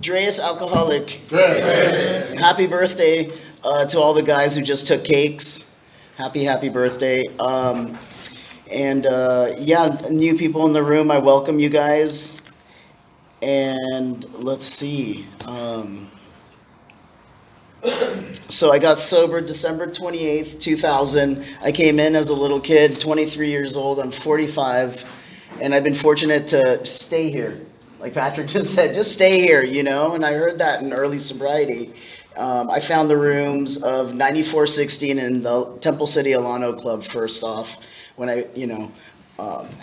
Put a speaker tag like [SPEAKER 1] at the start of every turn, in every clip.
[SPEAKER 1] Dreis alcoholic. Dreis. Happy birthday to all the guys who just took cakes. Happy birthday. Yeah, new people in the room, I welcome you guys. And let's see. So I got sober December 28th, 2000. I came in as a little kid, 23 years old. I'm 45, and I've been fortunate to stay here. Like Patrick just said, just stay here, you know? And I heard that in early sobriety. I found the rooms of 9416 in the Temple City Alano Club first off. When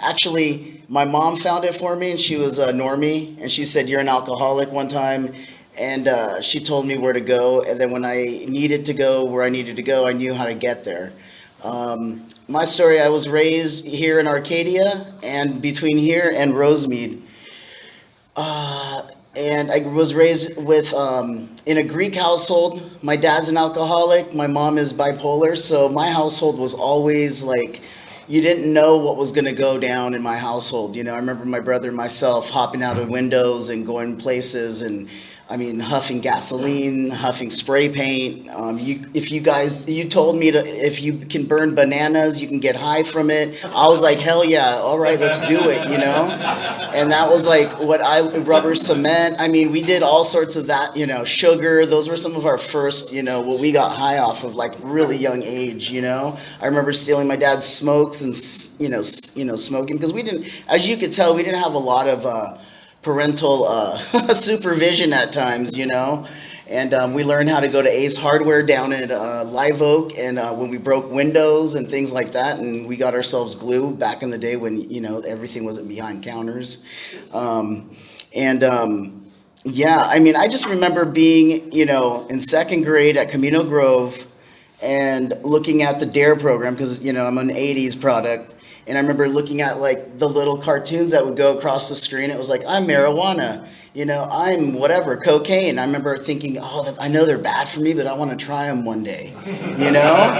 [SPEAKER 1] actually, my mom found it for me, and she was a normie, and she said, "You're an alcoholic" one time. And she told me where to go, and then when I needed to go where I needed to go, I knew how to get there. My story, I was raised here in Arcadia, and between here and Rosemead. And I was raised in a Greek household. My dad's an alcoholic, my mom is bipolar, so my household was always like, you didn't know what was going to go down in my household. You know, I remember my brother and myself hopping out of windows and going places, and huffing gasoline, huffing spray paint. You told me if you can burn bananas, you can get high from it. I was like, hell yeah, all right, let's do it, you know? And that was like rubber cement. We did all sorts of that, you know, sugar. Those were some of our first, you know, what we got high off of, like really young age, you know? I remember stealing my dad's smokes and, smoking, because we didn't, as you could tell, we didn't have a lot of, parental supervision at times, you know, and we learned how to go to Ace Hardware down at Live Oak, and when we broke windows and things like that, and we got ourselves glue back in the day when, you know, everything wasn't behind counters. Yeah, I just remember being, you know, in second grade at Camino Grove and looking at the DARE program, because, you know, I'm an 80s product. And I remember looking at like the little cartoons that would go across the screen. It was like, I'm marijuana, you know, I'm whatever, cocaine. I remember thinking, oh, I know they're bad for me, but I want to try them one day, you know?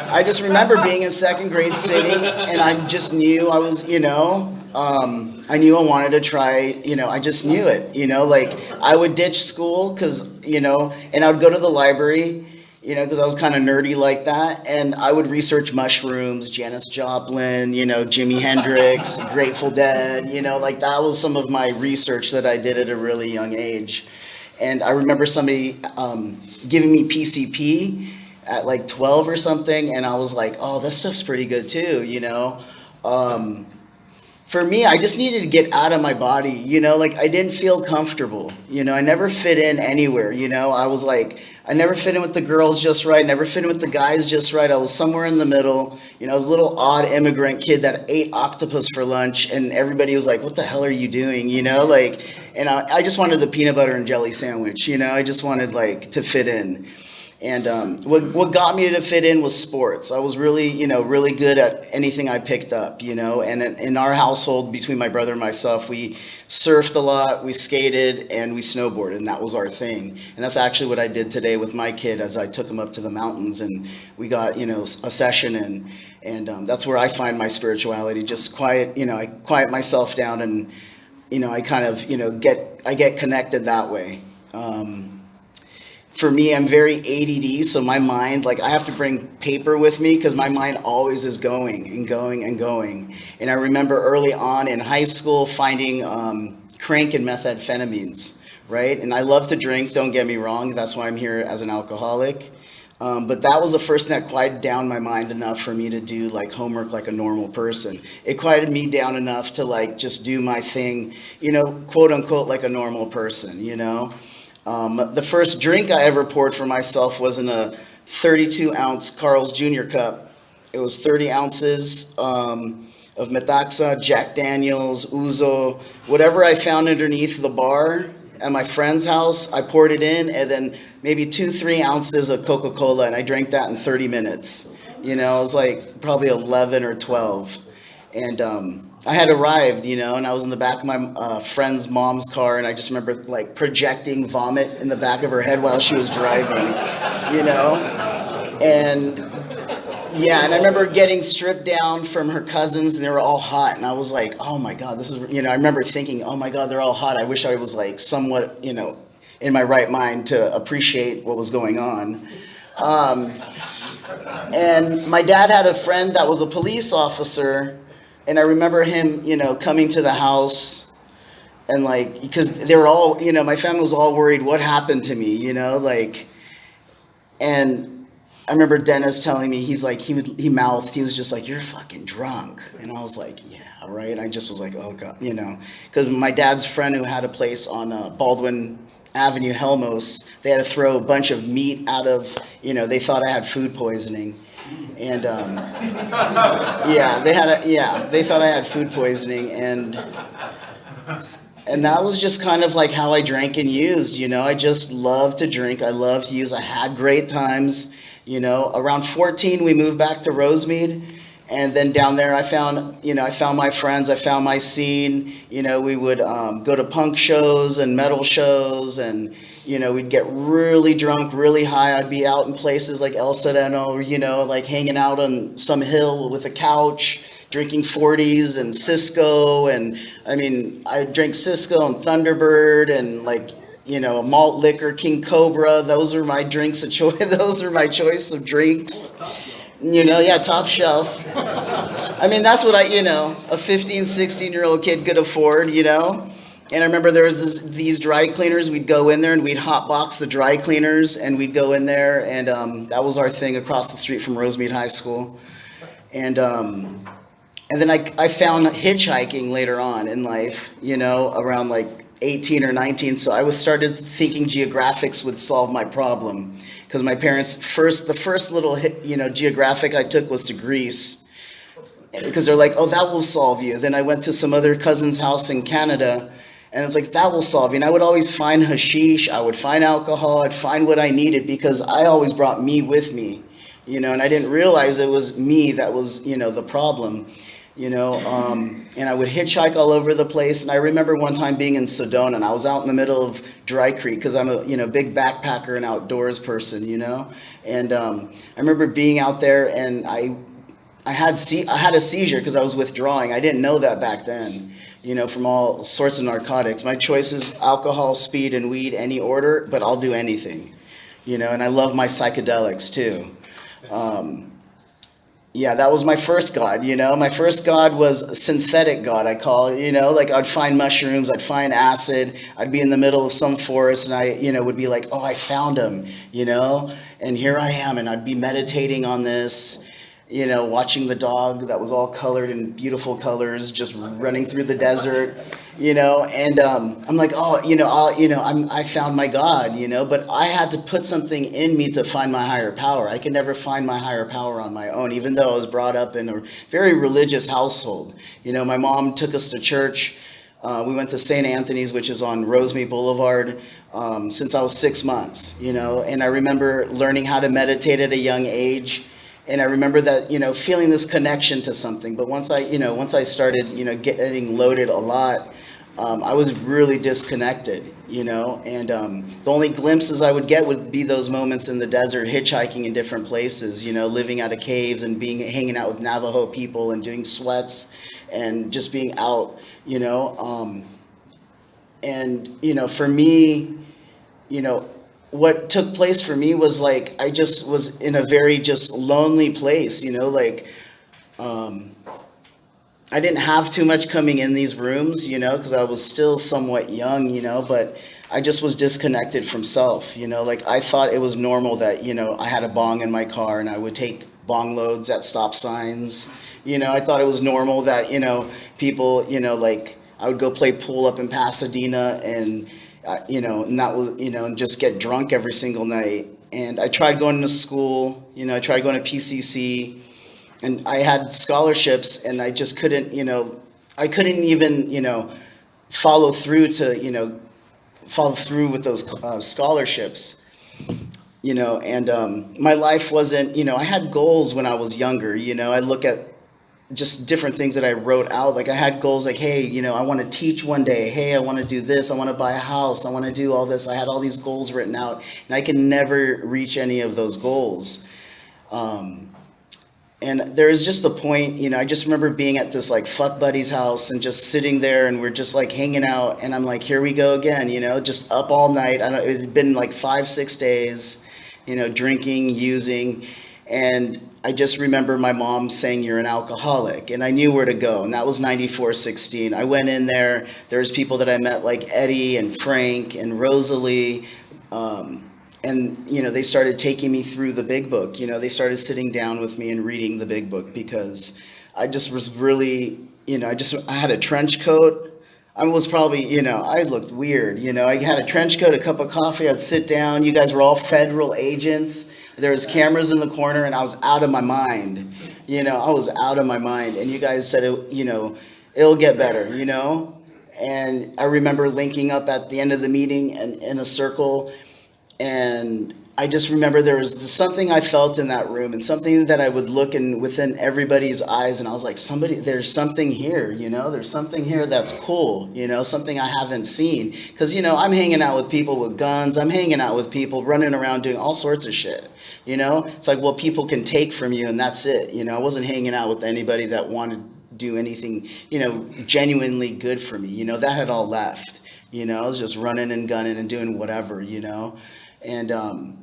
[SPEAKER 1] I just remember being in second grade sitting, and I just knew I was, you know, I knew I wanted to try, you know, I just knew it, you know, like I would ditch school because, you know, and I would go to the library, you know, because I was kind of nerdy like that, and I would research mushrooms, Janis Joplin, you know, Jimi Hendrix, Grateful Dead, you know, like that was some of my research that I did at a really young age. And I remember somebody giving me PCP at like 12 or something, and I was like, oh, this stuff's pretty good too, you know. For me, I just needed to get out of my body, you know, like I didn't feel comfortable, you know, I never fit in anywhere, you know, I was like, I never fit in with the girls just right, never fit in with the guys just right, I was somewhere in the middle, you know, I was a little odd immigrant kid that ate octopus for lunch, and everybody was like, what the hell are you doing, you know, like, and I just wanted the peanut butter and jelly sandwich, you know, I just wanted like to fit in. And what got me to fit in was sports. I was really, you know, really good at anything I picked up, you know. And in our household, between my brother and myself, we surfed a lot, we skated, and we snowboarded, and that was our thing. And that's actually what I did today with my kid as I took him up to the mountains, and we got, you know, a session in. And that's where I find my spirituality, just quiet, you know, I quiet myself down, and, you know, I kind of, you know, get connected that way. For me, I'm very ADD, so my mind, like I have to bring paper with me because my mind always is going and going and going. And I remember early on in high school finding crank and methamphetamines, right? And I love to drink, don't get me wrong, that's why I'm here as an alcoholic. But that was the first thing that quieted down my mind enough for me to do like homework like a normal person. It quieted me down enough to like just do my thing, you know, quote unquote, like a normal person, you know? The first drink I ever poured for myself was in a 32-ounce Carl's Jr. cup. It was 30 ounces of Metaxa, Jack Daniels, Ouzo, whatever I found underneath the bar at my friend's house, I poured it in, and then maybe 2-3 ounces of Coca-Cola, and I drank that in 30 minutes. You know, I was like probably 11 or 12. And I had arrived, you know, and I was in the back of my friend's mom's car, and I just remember like projecting vomit in the back of her head while she was driving, you know, and Yeah, and I remember getting stripped down from her cousins, and they were all hot, and I was like, oh my God, this is, I remember thinking, oh my God, they're all hot. I wish I was like somewhat, in my right mind to appreciate what was going on. Um, and my dad had a friend that was a police officer, and I remember him, coming to the house and like, because they were all, my family was all worried what happened to me, like, and I remember Dennis telling me, he's like, he mouthed, he was just like, you're fucking drunk. And I was like, yeah, right. And I just was like, oh God, because my dad's friend who had a place on Baldwin Avenue, Helmos, they had to throw a bunch of meat out of, they thought I had food poisoning. And yeah, they thought I had food poisoning. And that was just kind of like how I drank and used, I just loved to drink. I loved to use. I had great times, Around 14, we moved back to Rosemead. And then down there, I found my friends. I found my scene. We would go to punk shows and metal shows, and we'd get really drunk, really high. I'd be out in places like El Sereno, like hanging out on some hill with a couch, drinking 40s and Cisco, and I mean, I drank Cisco and Thunderbird and like, malt liquor, King Cobra. Those are my drinks of choice. Those are my choice of drinks. Yeah, top shelf. I mean, that's what a 15, 16-year-old kid could afford, And I remember there was these dry cleaners. We'd go in there and we'd hotbox the dry cleaners, and we'd go in there, and that was our thing across the street from Rosemead High School. And then I found hitchhiking later on in life, around like 18 or 19. So I started thinking geographics would solve my problem, because my parents the first little geographic I took was to Greece, because they're like, oh, that will solve you. Then I went to some other cousin's house in Canada, and it's like, that will solve you. And I would always find hashish, I would find alcohol, I'd find what I needed, because I always brought me with me, and I didn't realize it was me that was, the problem. And I would hitchhike all over the place. And I remember one time being in Sedona, and I was out in the middle of Dry Creek, because I'm a big backpacker and outdoors person, And I remember being out there, and I had a seizure because I was withdrawing. I didn't know that back then, from all sorts of narcotics. My choices: alcohol, speed, and weed, any order, but I'll do anything, And I love my psychedelics too. Yeah, that was my first God, My first God was a synthetic God, I call it, Like I'd find mushrooms, I'd find acid, I'd be in the middle of some forest, and I, would be like, oh, I found him, And here I am, and I'd be meditating on this, watching the dog that was all colored in beautiful colors, just running through the desert, And I'm like, oh, I found my God, But I had to put something in me to find my higher power. I could never find my higher power on my own, even though I was brought up in a very religious household. My mom took us to church. We went to St. Anthony's, which is on Rosemead Boulevard, since I was 6 months, And I remember learning how to meditate at a young age. And I remember that, feeling this connection to something. But once I started, getting loaded a lot, I was really disconnected, And the only glimpses I would get would be those moments in the desert, hitchhiking in different places, living out of caves and hanging out with Navajo people and doing sweats and just being out, And, for me, what took place for me was like, I just was in a very just lonely place, I didn't have too much coming in these rooms, because I was still somewhat young, but I just was disconnected from self, like I thought it was normal that, I had a bong in my car and I would take bong loads at stop signs, I thought it was normal that, people, like I would go play pool up in Pasadena and and that was, and just get drunk every single night. And I tried going to school, I tried going to PCC, and I had scholarships, and I just couldn't, I couldn't even, follow through with those scholarships, and my life wasn't, I had goals when I was younger, I look at just different things that I wrote out. Like I had goals like, hey, I want to teach one day. Hey, I want to do this. I want to buy a house. I want to do all this. I had all these goals written out, and I can never reach any of those goals. And there was just a point, I just remember being at this like fuck buddy's house and just sitting there and we're just like hanging out and I'm like, here we go again, just up all night. I don't, it had been like 5, 6 days, drinking, using. And I just remember my mom saying, you're an alcoholic. And I knew where to go. And that was 9416. I went in there. There was people that I met like Eddie and Frank and Rosalie. And they started taking me through the big book. They started sitting down with me and reading the big book because I just was really, I had a trench coat. I was probably, I looked weird. I had a trench coat, a cup of coffee. I'd sit down. You guys were all federal agents. There was cameras in the corner, and I was out of my mind. I was out of my mind. And you guys said, it'll get better. And I remember linking up at the end of the meeting and in a circle. And I just remember there was something I felt in that room and something that I would look in within everybody's eyes. And I was like, there's something here, there's something here that's cool, something I haven't seen. Because, I'm hanging out with people with guns. I'm hanging out with people running around doing all sorts of shit. It's like, well, people can take from you and that's it. I wasn't hanging out with anybody that wanted to do anything, genuinely good for me. That had all left. I was just running and gunning and doing whatever, And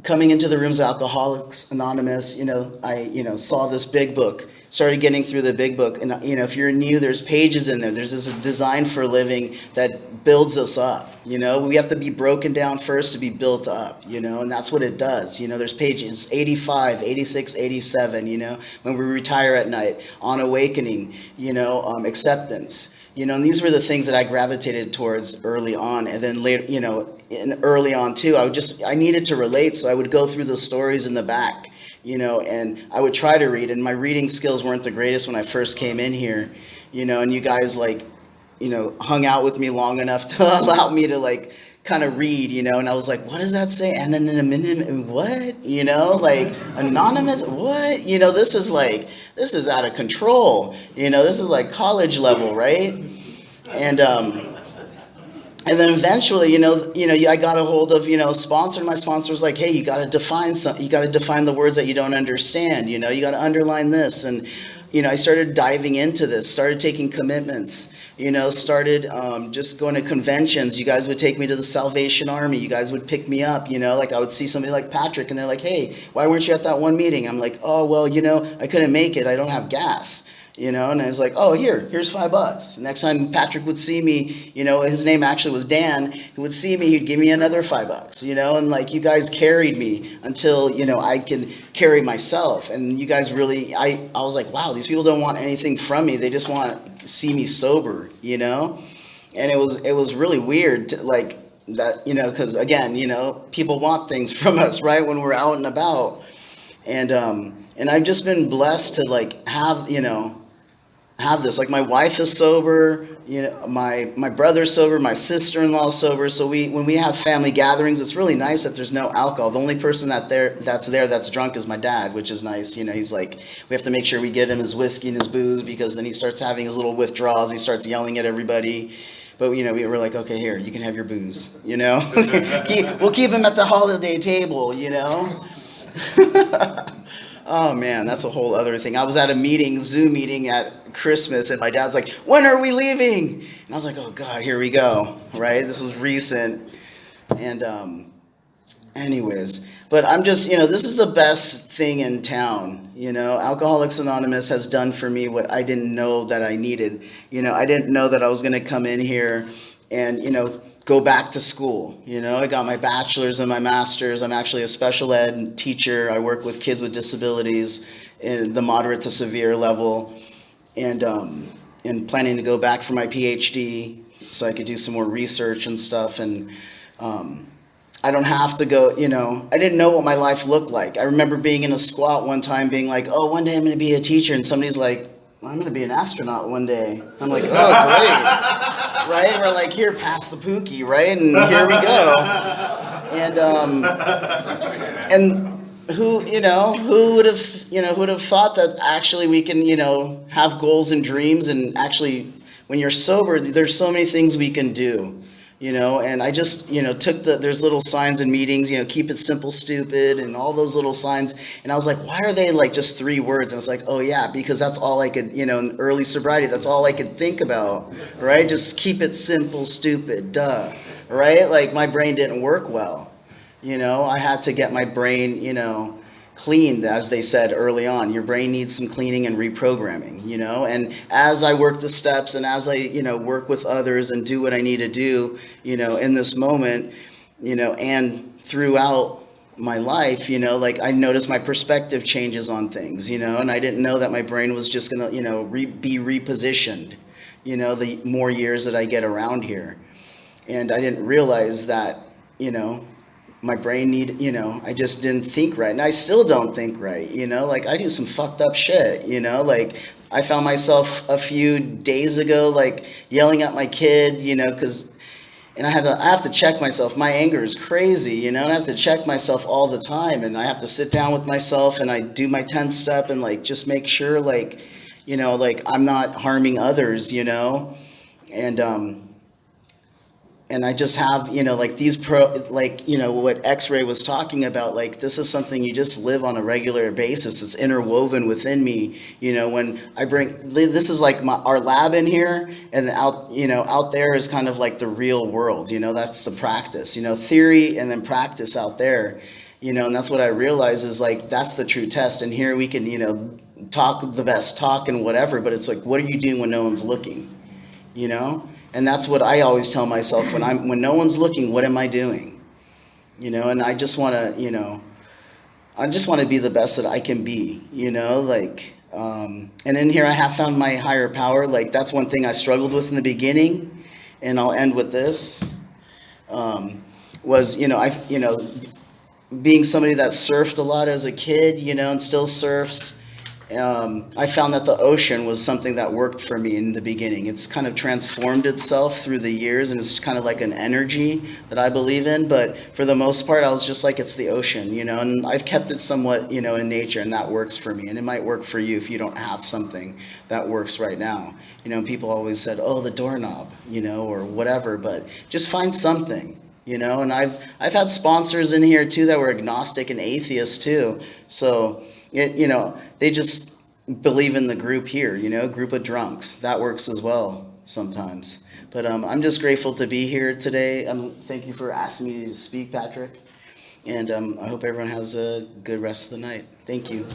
[SPEAKER 1] coming into the rooms of Alcoholics Anonymous, I, saw this big book, started getting through the big book. And, if you're new, there's pages in there. There's this design for living that builds us up. We have to be broken down first to be built up, and that's what it does. There's pages 85, 86, 87, when we retire at night, on awakening, acceptance. And these were the things that I gravitated towards early on. And then later, and early on too, I needed to relate. So I would go through the stories in the back, and I would try to read. And my reading skills weren't the greatest when I first came in here, and you guys hung out with me long enough to allow me to kind of read, and I was like, what does that say? And then in a minute, what? Anonymous, what? This is out of control. This is like college level, right? And then eventually, I got a hold of, sponsor. My sponsor was like, hey, you got to define something. You got to define the words that you don't understand. You got to underline this. And, I started diving into this, started taking commitments, started just going to conventions. You guys would take me to the Salvation Army. You guys would pick me up, I would see somebody like Patrick and they're like, hey, why weren't you at that one meeting? I'm like, oh, well, I couldn't make it. I don't have gas. And I was like, oh, here's $5. Next time Patrick would see me, his name actually was Dan, he would see me, he'd give me another $5, and you guys carried me until, I could carry myself. And you guys really, I was like, wow, these people don't want anything from me. They just want to see me sober, And it was really weird to, that, because again, people want things from us, right? When we're out and about. And I've just been blessed to have this. My wife is sober, my brother's sober, my sister-in-law's sober. So when we have family gatherings, it's really nice that there's no alcohol. The only person that's drunk is my dad, which is nice. He's like, we have to make sure we get him his whiskey and his booze because then he starts having his little withdrawals. He starts yelling at everybody. But, we were like, okay, here, you can have your booze, We'll keep him at the holiday table, Oh man, that's a whole other thing. I was at a Zoom meeting at Christmas, and my dad's like, when are we leaving? And I was like, oh God, here we go, right? This was recent. And anyways, but I'm just, this is the best thing in town. Alcoholics Anonymous has done for me what I didn't know that I needed. I didn't know that I was going to come in here and, go back to school. I got my bachelor's and my master's. I'm actually a special ed teacher. I work with kids with disabilities in the moderate to severe level, and planning to go back for my PhD so I could do some more research and stuff. And I don't have to go, I didn't know what my life looked like. I remember being in a squat one time being like, oh, one day I'm going to be a teacher. And somebody's like, I'm going to be an astronaut one day. I'm like, oh, great. Right? We're like, here, pass the Pookie, right? And here we go. And who would have thought that actually we can, have goals and dreams, and actually when you're sober, there's so many things we can do. and I just, took there's little signs in meetings, keep it simple, stupid, and all those little signs. And I was like, why are they like just 3 words? And I was like, oh yeah, because that's all I could, in early sobriety, that's all I could think about, right? Just keep it simple, stupid, duh, right? Like my brain didn't work well. I had to get my brain, cleaned, as they said early on. Your brain needs some cleaning and reprogramming, and as I work the steps and as I, work with others and do what I need to do, in this moment, and throughout my life, like I noticed my perspective changes on things, and I didn't know that my brain was just gonna, be repositioned, the more years that I get around here. And I didn't realize that, my brain I just didn't think right, and I still don't think right, like I do some fucked up shit, like I found myself a few days ago like yelling at my kid, because and I have to check myself. My anger is crazy, and I have to check myself all the time, and I have to sit down with myself and I do my 10th step and like just make sure like like I'm not harming others, and I just have, like these like, what X-Ray was talking about, like this is something you just live on a regular basis. It's interwoven within me, when I bring, this is like our lab in here, and out, out there is kind of like the real world, that's the practice, theory and then practice out there, and that's what I realize is like, that's the true test. And here we can, talk the best talk and whatever, but it's like, what are you doing when no one's looking, And that's what I always tell myself when no one's looking, what am I doing? And I just want to, I just want to be the best that I can be, like, and in here I have found my higher power. Like that's one thing I struggled with in the beginning, and I'll end with this, was, being somebody that surfed a lot as a kid, and still surfs. I found that the ocean was something that worked for me in the beginning. It's kind of transformed itself through the years, and it's kind of like an energy that I believe in. But for the most part, I was just like, it's the ocean, and I've kept it somewhat, in nature, and that works for me. And it might work for you if you don't have something that works right now. People always said, oh, the doorknob, or whatever, but just find something. And I've had sponsors in here too that were agnostic and atheists too. So they just believe in the group here, group of drunks. That works as well sometimes. But I'm just grateful to be here today. Thank you for asking me to speak, Patrick. And I hope everyone has a good rest of the night. Thank you.